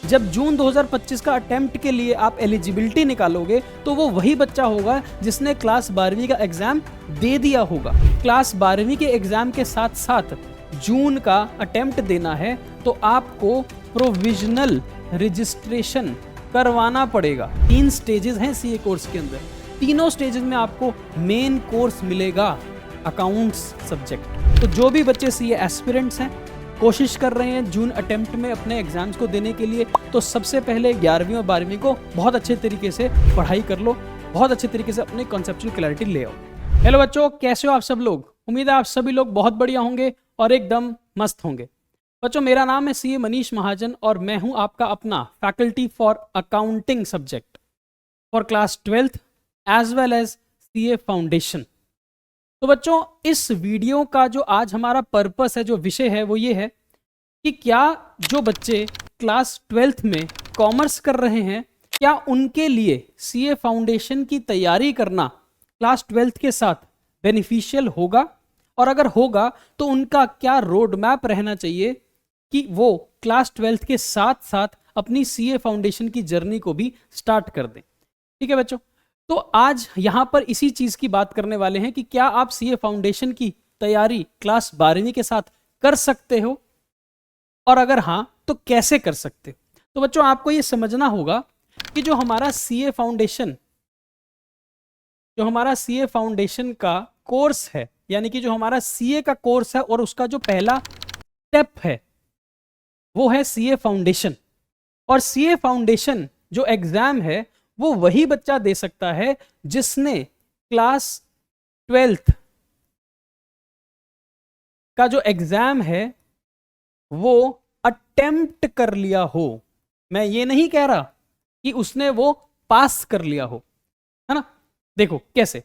जब जून 2025 का अटेम्प्ट के लिए आप एलिजिबिलिटी निकालोगे तो वो वही बच्चा होगा जिसने क्लास 12वीं का एग्जाम दे दिया होगा। क्लास 12वीं के एग्जाम के साथ साथ जून का अटेम्प्ट देना है तो आपको प्रोविजनल रजिस्ट्रेशन करवाना पड़ेगा। 3 स्टेजेस हैं सीए कोर्स के अंदर, तीनों स्टेजेस में आपको मेन कोर्स मिलेगा अकाउंट्स सब्जेक्ट। तो जो भी बच्चे सीए एस्पिरेंट्स हैं, कोशिश कर रहे हैं जून अटेम्प्ट में अपने एग्जाम्स को देने के लिए, तो सबसे पहले 11वीं और 12वीं को बहुत अच्छे तरीके से पढ़ाई कर लो, बहुत अच्छे तरीके से अपने कॉन्सेप्चुअल क्लैरिटी ले आओ। हेलो बच्चों, कैसे हो आप सब लोग? उम्मीद है आप सभी लोग बहुत बढ़िया होंगे और एकदम मस्त होंगे। बच्चों, मेरा नाम है सीए मनीष महाजन और मैं हूं आपका अपना faculty for accounting subject for class 12th as well as CA foundation. तो बच्चों, इस वीडियो का जो आज हमारा पर्पस है, जो विषय है, वो ये है कि क्या जो बच्चे क्लास 12th में कॉमर्स कर रहे हैं, क्या उनके लिए सीए फाउंडेशन की तैयारी करना क्लास 12th के साथ बेनिफिशियल होगा, और अगर होगा तो उनका क्या रोड मैप रहना चाहिए कि वो क्लास 12th के साथ साथ अपनी सीए फाउंडेशन की जर्नी को भी स्टार्ट कर दें। ठीक है बच्चों, तो आज यहां पर इसी चीज की बात करने वाले हैं कि क्या आप सीए फाउंडेशन की तैयारी क्लास 12वीं के साथ कर सकते हो, और अगर हां तो कैसे कर सकते हो। तो बच्चों, आपको ये समझना होगा कि जो हमारा सीए फाउंडेशन का कोर्स है, यानी कि जो हमारा सीए का कोर्स है और उसका जो पहला स्टेप है वो है सीए फाउंडेशन। और सीए फाउंडेशन जो एग्जाम है वो वही बच्चा दे सकता है जिसने क्लास 12th का जो एग्जाम है वो अटेम्प्ट कर लिया हो। मैं ये नहीं कह रहा कि उसने वो पास कर लिया हो, है ना। देखो कैसे,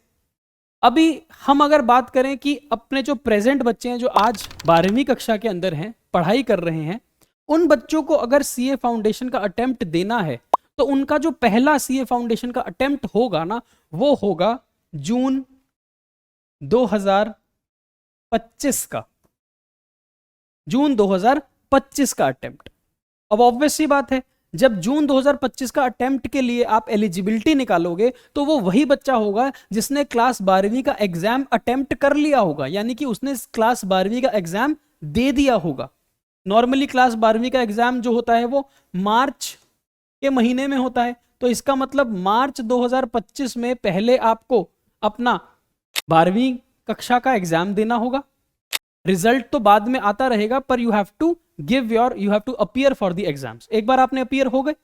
अभी हम अगर बात करें कि अपने जो प्रेजेंट बच्चे हैं, जो आज 12वीं कक्षा के अंदर हैं, पढ़ाई कर रहे हैं, उन बच्चों को अगर सीए फाउंडेशन का अटेम्प्ट देना है तो उनका जो पहला सीए फाउंडेशन का अटेम्प्ट होगा ना, वो होगा जून 2025 का, जून 2025 का अटेम्प्ट। अब ऑब्वियस सी बात है, जब जून 2025 का अटेम्प्ट के लिए आप एलिजिबिलिटी निकालोगे तो वो वही बच्चा होगा जिसने क्लास 12वीं का एग्जाम अटेम्प्ट कर लिया होगा, यानी कि उसने क्लास 12वीं का एग्जाम दे दिया होगा। नॉर्मली क्लास 12वीं का एग्जाम जो होता है वो मार्च के महीने में होता है, तो इसका मतलब मार्च 2025 में पहले आपको अपना 12वीं कक्षा का एग्जाम देना होगा। रिजल्ट तो बाद में आता रहेगा, पर you have to appear for the exams. एक बार आपने अपीयर हो गए,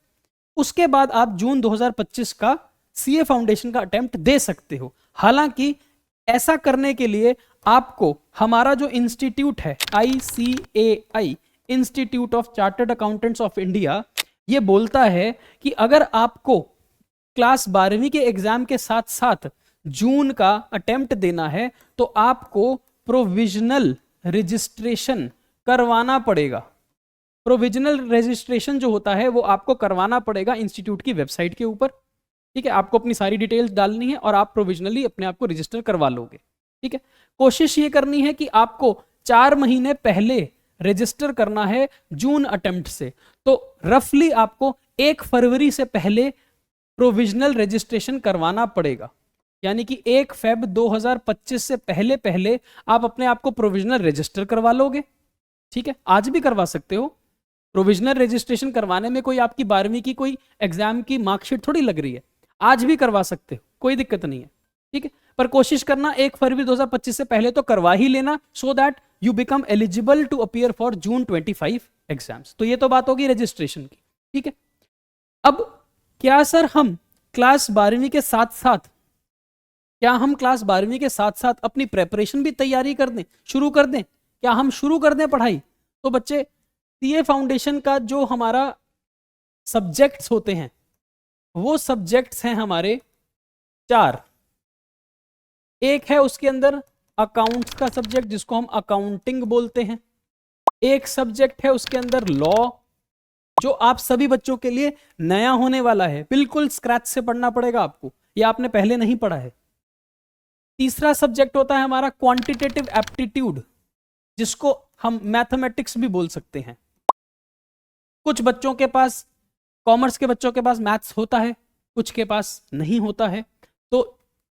उसके बाद आप जून 2025 का सीए फाउंडेशन का अटेम्प्ट दे सकते हो। हालांकि ऐसा करने के लिए आपको हमारा जो इंस्टीट्यूट है ICAI, institute of chartered accountants of India, ये बोलता है कि अगर आपको क्लास 12वीं के एग्जाम के साथ साथ जून का अटेम्प्ट देना है तो आपको प्रोविजनल रजिस्ट्रेशन करवाना पड़ेगा। प्रोविजनल रजिस्ट्रेशन जो होता है वो आपको करवाना पड़ेगा इंस्टीट्यूट की वेबसाइट के ऊपर। ठीक है, आपको अपनी सारी डिटेल्स डालनी है और आप प्रोविजनली अपने आप को रजिस्टर करवा लोगे। ठीक है, कोशिश ये करनी है कि आपको 4 महीने पहले रजिस्टर करना है जून अटेम्प्ट से, तो रफली आपको 1 फरवरी से पहले प्रोविजनल रजिस्ट्रेशन करवाना पड़ेगा, यानी कि 1 फेब 2025 से पहले पहले आप अपने आप को प्रोविजनल रजिस्टर करवा लोगे। ठीक है, आज भी करवा सकते हो। प्रोविजनल रजिस्ट्रेशन करवाने में कोई आपकी 12वीं की कोई एग्जाम की मार्कशीट थोड़ी लग रही है, आज भी करवा सकते हो, कोई दिक्कत नहीं है। ठीक है, पर कोशिश करना 1 फरवरी 2025 से पहले तो करवा ही लेना, so that you become eligible to appear for June 25 exams. तो ये तो बात होगी रजिस्ट्रेशन की। ठीक है, अब क्या सर हम क्लास 12वीं के साथ साथ अपनी प्रेपरेशन भी तैयारी कर दें, शुरू कर दें? क्या हम शुरू कर दें पढ़ाई? तो बच्चे, सीए फाउंडेशन का जो हमारा सब्जेक्ट्स होते हैं वो सब्जेक्ट्स हैं हमारे 4। एक है उसके अंदर अकाउंट्स का सब्जेक्ट जिसको हम अकाउंटिंग बोलते हैं। एक सब्जेक्ट है उसके अंदर लॉ, जो आप सभी बच्चों के लिए नया होने वाला है, बिल्कुल स्क्रैच से पढ़ना पड़ेगा आपको, ये आपने पहले नहीं पढ़ा है। तीसरा सब्जेक्ट होता है हमारा क्वांटिटेटिव एप्टीट्यूड, जिसको हम मैथमेटिक्स भी बोल सकते हैं। कुछ बच्चों के पास कॉमर्स के बच्चों के पास मैथ्स होता है, कुछ के पास नहीं होता है, तो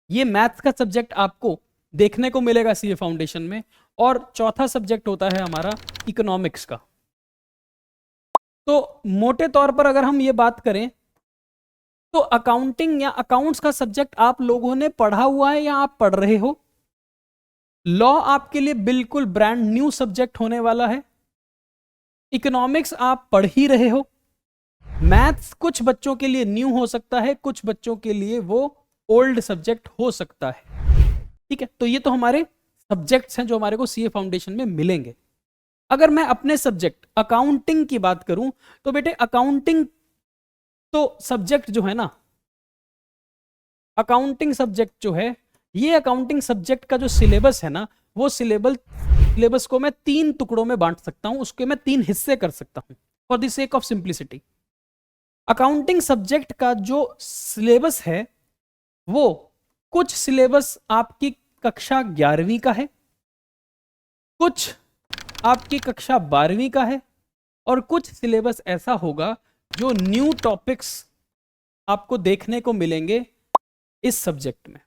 ये मैथ्स का सब्जेक्ट आपको देखने को मिलेगा सीए फाउंडेशन में। और चौथा सब्जेक्ट होता है हमारा इकोनॉमिक्स का। तो मोटे तौर पर अगर हम ये बात करें तो अकाउंटिंग या अकाउंट्स का सब्जेक्ट आप लोगों ने पढ़ा हुआ है या आप पढ़ रहे हो। लॉ आपके लिए बिल्कुल ब्रांड न्यू सब्जेक्ट होने वाला है। इकोनॉमिक्स आप पढ़ ही रहे हो। मैथ्स कुछ बच्चों के लिए न्यू हो सकता है, कुछ बच्चों के लिए वो ओल्ड सब्जेक्ट हो सकता है। ठीक है, तो ये तो हमारे सब्जेक्ट्स हैं जो हमारे को सीए फाउंडेशन में मिलेंगे। अगर मैं अपने सब्जेक्ट अकाउंटिंग की बात करूं तो बेटे अकाउंटिंग तो सब्जेक्ट जो है ना, अकाउंटिंग सब्जेक्ट जो है, ये अकाउंटिंग सब्जेक्ट का जो सिलेबस है ना, वो सिलेबस को मैं 3 टुकड़ों में बांट सकता हूं, उसके मैं 3 हिस्से कर सकता हूं for the sake of simplicity. Accounting subject का जो सिलेबस है वो कुछ सिलेबस आपकी कक्षा 11वीं का है, कुछ आपकी कक्षा 12वीं का है, और कुछ सिलेबस ऐसा होगा जो न्यू टॉपिक्स आपको देखने को मिलेंगे इस सब्जेक्ट में।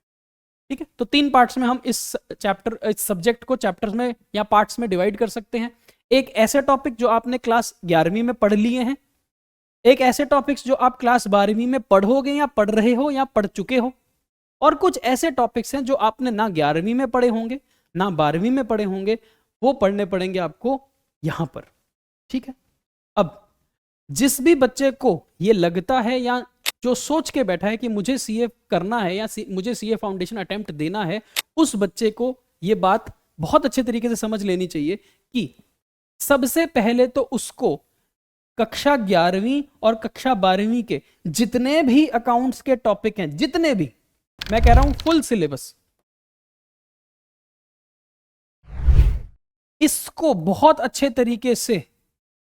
ठीक है, तो 3 पार्ट्स में हम इस सब्जेक्ट को चैप्टर्स में या पार्ट्स में डिवाइड कर सकते हैं। एक ऐसे टॉपिक जो आपने क्लास 11वीं में पढ़ लिए हैं, एक ऐसे टॉपिक्स जो आप क्लास 12वीं में पढ़ोगे या पढ़ रहे हो या पढ़ चुके हो, और कुछ ऐसे टॉपिक्स हैं जो आपने ना 11वीं में पढ़े होंगे ना 12वीं में पढ़े होंगे, वो पढ़ने पड़ेंगे आपको यहां पर। ठीक है, अब जिस भी बच्चे को ये लगता है या जो सोच के बैठा है कि मुझे सीए करना है या मुझे सीए फाउंडेशन अटेम्प्ट देना है, उस बच्चे को ये बात बहुत अच्छे तरीके से समझ लेनी चाहिए कि सबसे पहले तो उसको कक्षा 11वीं और कक्षा 12वीं के जितने भी अकाउंट्स के टॉपिक हैं, जितने भी, मैं कह रहा हूं फुल सिलेबस, इसको बहुत अच्छे तरीके से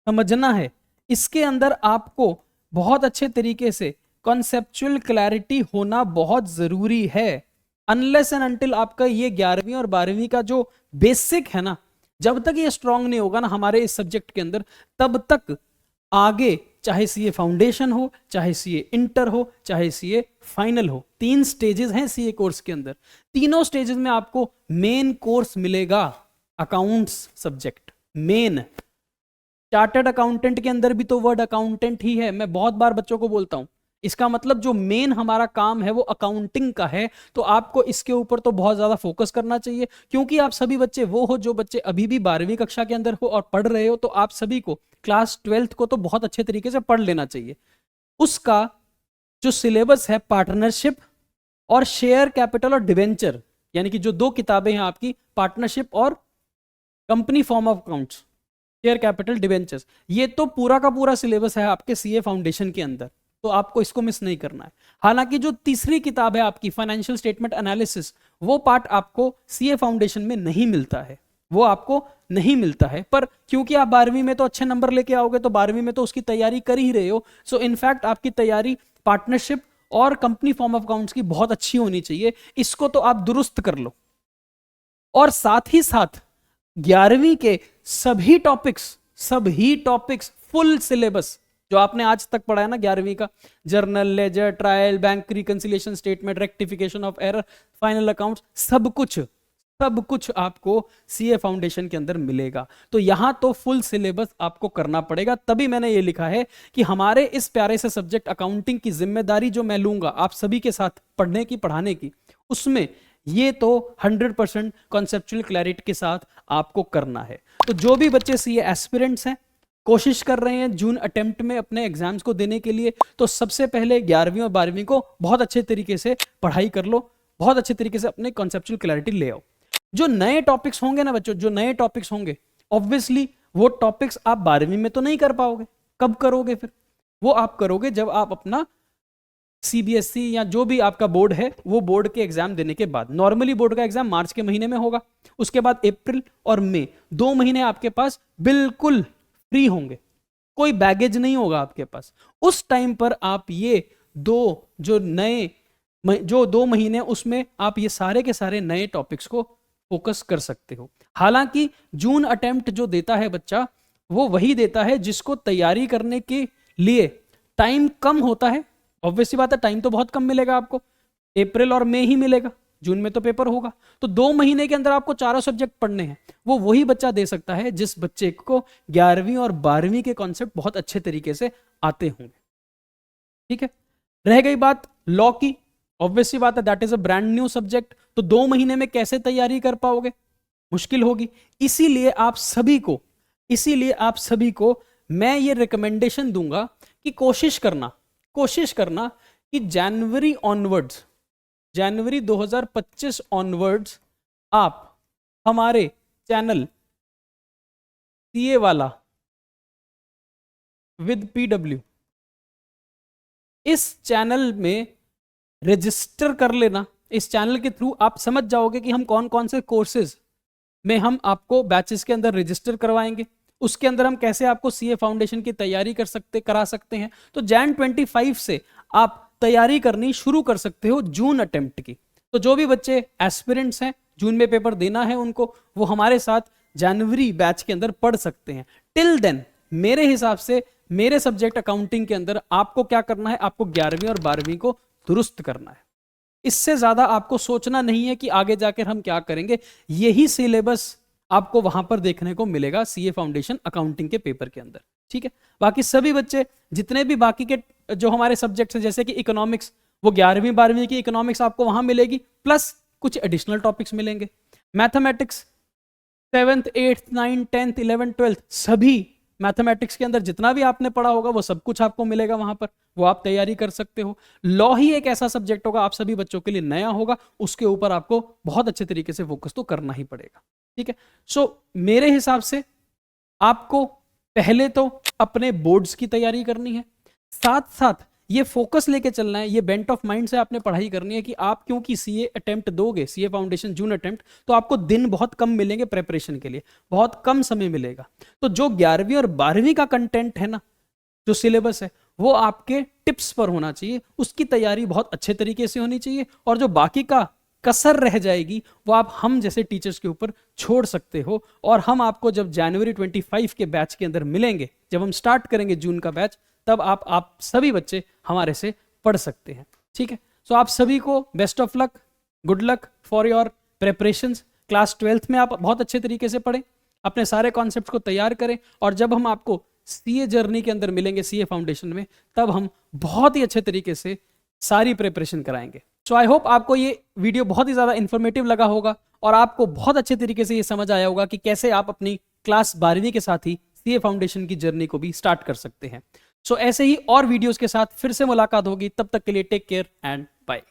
समझना है। इसके अंदर आपको बहुत अच्छे तरीके से कॉन्सेप्चुअल क्लैरिटी होना बहुत जरूरी है। अनलेस एंड अनटिल आपका ये 11वीं और 12वीं का जो बेसिक है ना, जब तक ये स्ट्रांग नहीं होगा ना हमारे इस सब्जेक्ट के अंदर, तब तक आगे चाहे सीए फाउंडेशन हो, चाहे सीए इंटर हो, चाहे सीए फाइनल हो, 3 स्टेजेस हैं सीए कोर्स के अंदर। तीनों स्टेजेस में आपको मेन कोर्स मिलेगा accounts subject. Main chartered accountant के अंदर भी तो वर्ड अकाउंटेंट ही है। मैं बहुत बार बच्चों को बोलता हूं, इसका मतलब जो मेन हमारा काम है वो अकाउंटिंग का है, तो आपको इसके ऊपर तो बहुत ज्यादा फोकस करना चाहिए। क्योंकि आप सभी बच्चे वो हो जो बच्चे अभी भी 12वीं कक्षा के अंदर हो और पढ़ रहे हो, तो आप सभी को क्लास 12th को तो बहुत अच्छे तरीके से पढ़ लेना चाहिए। उसका जो सिलेबस है पार्टनरशिप और शेयर कैपिटल और डिवेंचर, यानी कि जो 2 किताबें हैं आपकी, पार्टनरशिप और company form of accounts, share capital debentures, ये तो पूरा का पूरा सिलेबस है आपके सीए फाउंडेशन के अंदर, तो आपको इसको मिस नहीं करना है। हालांकि जो तीसरी किताब है आपकी फाइनेंशियल स्टेटमेंट एनालिसिस, वो पार्ट आपको सीए फाउंडेशन में नहीं मिलता है, वो आपको नहीं मिलता है। पर क्योंकि आप 12वीं में तो अच्छे नंबर लेके आओगे, तो 12वीं में तो उसकी तैयारी कर ही रहे हो, सो इनफैक्ट आपकी तैयारी पार्टनरशिप और कंपनी फॉर्म ऑफ अकाउंट्स की बहुत अच्छी होनी चाहिए। इसको तो आप दुरुस्त कर लो। और साथ ही साथ 11वीं के सभी टॉपिक्स फुल सिलेबस जो आपने आज तक पढ़ा है ना 11वीं का, journal, ledger, trial, bank reconciliation statement, rectification of error, final accounts, सब कुछ आपको सीए फाउंडेशन के अंदर मिलेगा। तो यहां तो फुल सिलेबस आपको करना पड़ेगा। तभी मैंने ये लिखा है कि हमारे इस प्यारे से सब्जेक्ट अकाउंटिंग की जिम्मेदारी जो मैं लूंगा आप सभी के साथ पढ़ने की, पढ़ाने की, उसमें ये तो 100% कॉन्सेप्चुअल क्लैरिटी के साथ आपको करना है। तो जो भी बच्चे सीए एस्पिरेंट्स हैं, कोशिश कर रहे हैं जून अटेम्प्ट में अपने एग्जाम्स को देने के लिए, तो सबसे पहले 11वीं और 12वीं को बहुत अच्छे तरीके से पढ़ाई कर लो, बहुत अच्छे तरीके से अपने कॉन्सेप्चुअल क्लैरिटी ले आओ। जो नए टॉपिक्स होंगे ना बच्चों, जो नए टॉपिक्स होंगे, ऑब्वियसली वो टॉपिक्स आप 12वीं में तो नहीं कर पाओगे। कब करोगे फिर? वो आप करोगे जब आप अपना सीबीएसई या जो भी आपका बोर्ड है, वो बोर्ड के एग्जाम देने के बाद। नॉर्मली बोर्ड का एग्जाम मार्च के महीने में होगा, उसके बाद अप्रैल और मई, 2 महीने आपके पास बिल्कुल फ्री होंगे, कोई बैगेज नहीं होगा आपके पास। उस टाइम पर आप ये जो 2 महीने, उसमें आप ये सारे के सारे नए टॉपिक्स को फोकस कर सकते हो। हालांकि जून अटेम्प्ट जो देता है बच्चा, वो वही देता है जिसको तैयारी करने के लिए टाइम कम होता है, ऑब्वियसली बात है, टाइम तो बहुत कम मिलेगा आपको, अप्रैल और मई ही मिलेगा, जून में तो पेपर होगा। तो 2 महीने के अंदर आपको चारों सब्जेक्ट पढ़ने हैं। वो वही बच्चा दे सकता है जिस बच्चे को 11वीं और 12वीं के कॉन्सेप्ट बहुत अच्छे तरीके से आते होंगे। ठीक है, रह गई बात लॉ की, ऑब्वियसली बात है that is a brand new subject, तो 2 महीने में कैसे तैयारी कर पाओगे, मुश्किल होगी। इसीलिए आप सभी को मैं ये रिकमेंडेशन दूंगा कि कोशिश करना कि जनवरी 2025 ऑनवर्ड्स आप हमारे चैनल सीए वाला विद पीडब्ल्यू इस चैनल में रजिस्टर कर लेना। इस चैनल के थ्रू आप समझ जाओगे कि हम कौन कौन से कोर्सेज में हम आपको बैचेस के अंदर रजिस्टर करवाएंगे, उसके अंदर हम कैसे आपको सीए फाउंडेशन की तैयारी करा सकते हैं। तो Jan 25 से आप तैयारी करनी शुरू कर सकते हो जून अटेम्प्ट की। तो जो भी बच्चे एस्पिरेंट्स हैं, जून में पेपर देना है उनको, वो हमारे साथ जनवरी बैच के अंदर पढ़ सकते हैं। टिल देन मेरे हिसाब से मेरे सब्जेक्ट अकाउंटिंग के अंदर आपको क्या करना है, आपको 11वीं और 12वीं को दुरुस्त करना है। इससे ज्यादा आपको सोचना नहीं है कि आगे जाकर हम क्या करेंगे। यही सिलेबस आपको वहां पर देखने को मिलेगा सीए फाउंडेशन अकाउंटिंग के पेपर के अंदर। ठीक है, बाकी सभी बच्चे जितने भी बाकी के जो हमारे सब्जेक्ट्स हैं, जैसे कि इकोनॉमिक्स, वो 11वीं 12वीं की इकोनॉमिक्स आपको वहां मिलेगी, प्लस कुछ एडिशनल टॉपिक्स मिलेंगे। Mathematics 7th 8th 9th 10th 11th 12th सभी मैथमेटिक्स के अंदर जितना भी आपने पढ़ा होगा वो सब कुछ आपको मिलेगा वहां पर, वो आप तैयारी कर सकते हो। लॉ ही एक ऐसा सब्जेक्ट होगा आप सभी बच्चों के लिए नया होगा, उसके ऊपर आपको बहुत अच्छे तरीके से फोकस तो करना ही पड़ेगा। ठीक है, सो मेरे हिसाब से आपको पहले तो अपने बोर्ड्स की तैयारी करनी है, साथ साथ ये फोकस लेके चलना है, ये बेंट ऑफ माइंड से आपने पढ़ाई करनी है कि आप क्योंकि सीए अटेम्प्ट दोगे, सीए फाउंडेशन जून अटेम्प्ट, तो आपको दिन बहुत कम मिलेंगे प्रेपरेशन के लिए, बहुत कम समय मिलेगा। तो जो 11वीं और 12वीं का कंटेंट है ना, जो सिलेबस है, वो आपके टिप्स पर होना चाहिए, उसकी तैयारी बहुत अच्छे तरीके से होनी चाहिए, और जो बाकी का कसर रह जाएगी वो आप हम जैसे टीचर्स के ऊपर छोड़ सकते हो। और हम आपको जब जनवरी 25 के बैच के अंदर मिलेंगे, जब हम स्टार्ट करेंगे जून का बैच, तब आप सभी बच्चे हमारे से पढ़ सकते हैं। ठीक है, सो आप सभी को best of luck, good luck for your preparations. Class 12th में आप बहुत अच्छे तरीके से पढ़ें, अपने सारे कॉन्सेप्ट्स को तैयार करें, और जब हम आपको सीए जर्नी के अंदर मिलेंगे सीए फाउंडेशन में, तब हम बहुत ही अच्छे तरीके से सारी प्रिपरेशन कराएंगे। सो आई होप आपको ये वीडियो बहुत ही ज़्यादा इन्फॉर्मेटिव लगा होगा, और आपको बहुत अच्छे तरीके से ये समझ आया होगा कि कैसे आप अपनी क्लास 12वीं के साथ ही सीए फाउंडेशन की जर्नी को भी स्टार्ट कर सकते हैं। सो ऐसे ही और वीडियोस के साथ फिर से मुलाकात होगी, तब तक के लिए टेक केयर एंड बाय।